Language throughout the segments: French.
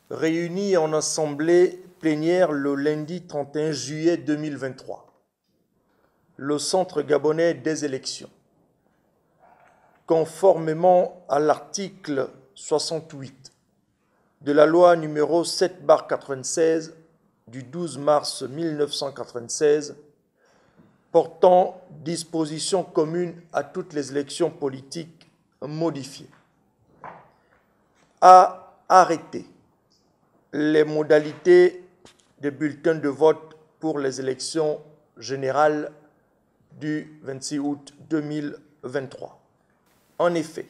réunis en assemblée plénière le lundi 31 juillet 2023, le Centre gabonais des élections, conformément à l'article 68 de la loi numéro 7/96 du 12 mars 1996 portant dispositions communes à toutes les élections politiques modifiées, a arrêté les modalités des bulletins de vote pour les élections générales du 26 août 2023. En effet,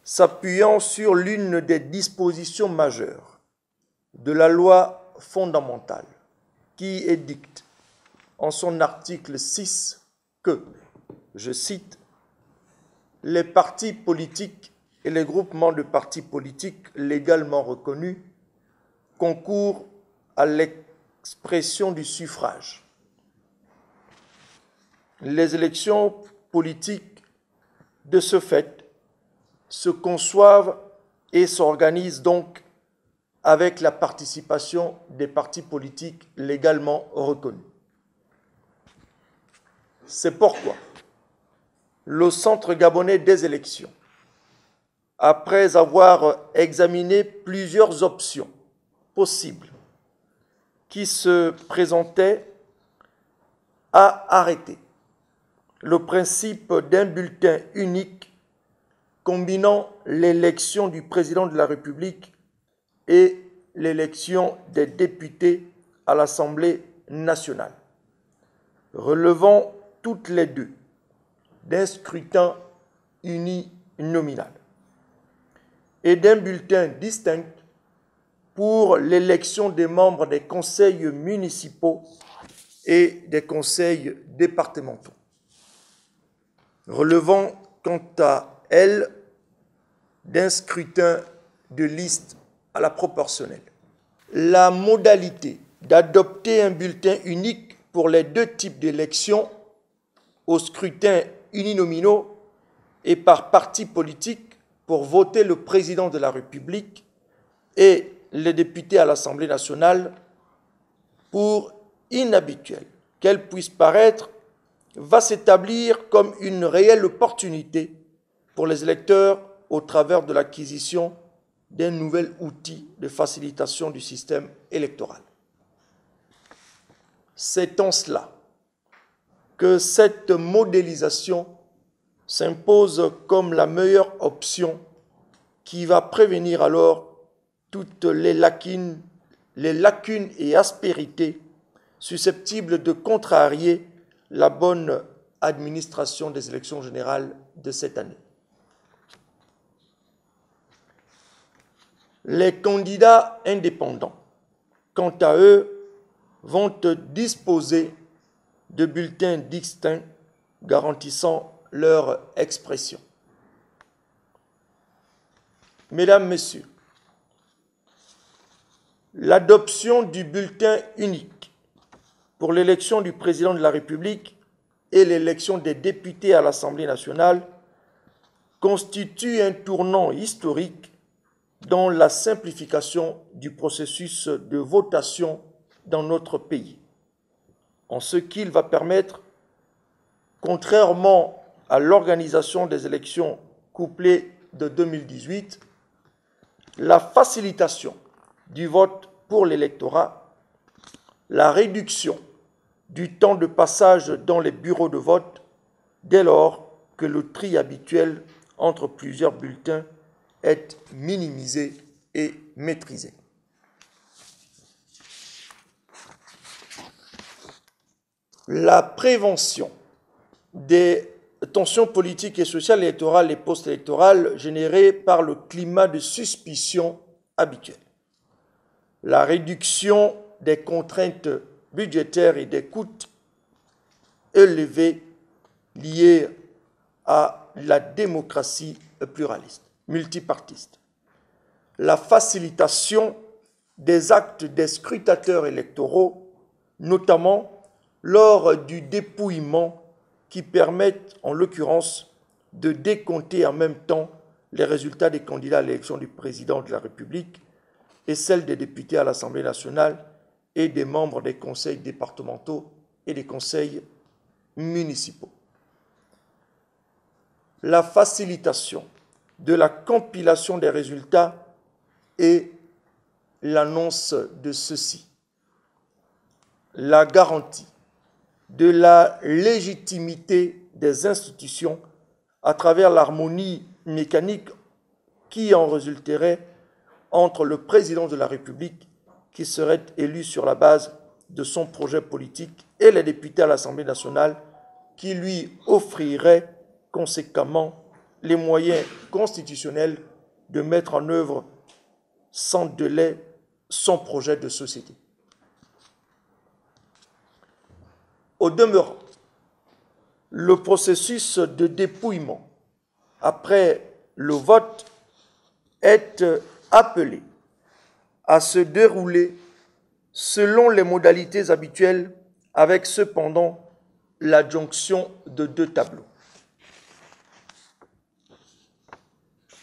s'appuyant sur l'une des dispositions majeures de la loi fondamentale qui édicte en son article 6 que, je cite, « les partis politiques et les groupements de partis politiques légalement reconnus concourent à l'expression du suffrage. Les élections politiques, de ce fait, se conçoivent et s'organisent donc avec la participation des partis politiques légalement reconnus. C'est pourquoi le Centre gabonais des élections, après avoir examiné plusieurs options possibles qui se présentaient, a arrêté le principe d'un bulletin unique combinant l'élection du président de la République et l'élection des députés à l'Assemblée nationale, relevant toutes les deux d'un scrutin uninominal et d'un bulletin distinct pour l'élection des membres des conseils municipaux et des conseils départementaux, relevant quant à elle d'un scrutin de liste à la proportionnelle. La modalité d'adopter un bulletin unique pour les deux types d'élections au scrutin uninominaux et par parti politique pour voter le président de la République et les députés à l'Assemblée nationale, pour inhabituelle qu'elle puisse paraître, va s'établir comme une réelle opportunité pour les électeurs au travers de l'acquisition d'un nouvel outil de facilitation du système électoral. C'est en cela que cette modélisation s'impose comme la meilleure option qui va prévenir alors toutes les lacunes et aspérités susceptibles de contrarier la bonne administration des élections générales de cette année. Les candidats indépendants, quant à eux, vont disposer de bulletins distincts garantissant leur expression. Mesdames, Messieurs, l'adoption du bulletin unique pour l'élection du président de la République et l'élection des députés à l'Assemblée nationale constitue un tournant historique dans la simplification du processus de votation dans notre pays, en ce qu'il va permettre, contrairement à l'organisation des élections couplées de 2018, la facilitation du vote pour l'électorat, la réduction du temps de passage dans les bureaux de vote dès lors que le tri habituel entre plusieurs bulletins est minimisé et maîtrisé. La prévention des tensions politiques et sociales électorales et post-électorales générées par le climat de suspicion habituel, la réduction des contraintes budgétaires et des coûts élevés liés à la démocratie pluraliste, multipartiste, la facilitation des actes des scrutateurs électoraux, notamment lors du dépouillement qui permettent en l'occurrence de décompter en même temps les résultats des candidats à l'élection du président de la République et celle des députés à l'Assemblée nationale et des membres des conseils départementaux et des conseils municipaux. La facilitation de la compilation des résultats et l'annonce de ceux-ci. La garantie de la légitimité des institutions à travers l'harmonie mécanique qui en résulterait entre le président de la République, qui serait élu sur la base de son projet politique, et les députés à l'Assemblée nationale, qui lui offriraient conséquemment les moyens constitutionnels de mettre en œuvre sans délai son projet de société. Au demeurant, le processus de dépouillement après le vote est appelé à se dérouler selon les modalités habituelles, avec cependant l'adjonction de 2 tableaux.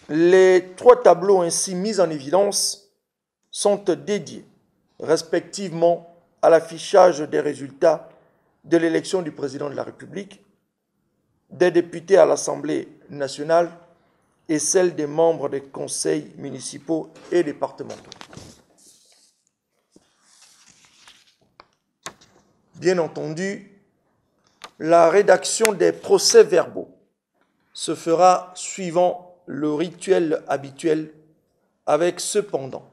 Les 3 tableaux ainsi mis en évidence sont dédiés respectivement à l'affichage des résultats de l'élection du président de la République, des députés à l'Assemblée nationale et celle des membres des conseils municipaux et départementaux. Bien entendu, la rédaction des procès-verbaux se fera suivant le rituel habituel, avec cependant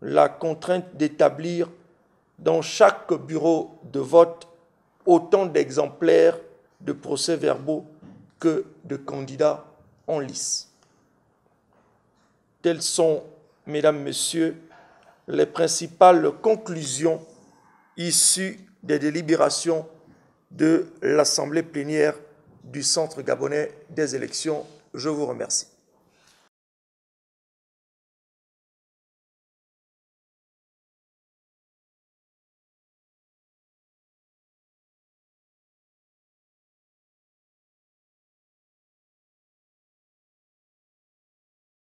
la contrainte d'établir dans chaque bureau de vote autant d'exemplaires de procès-verbaux que de candidats en lice. Telles sont, mesdames, messieurs, les principales conclusions issues des délibérations de l'Assemblée plénière du Centre gabonais des élections. Je vous remercie.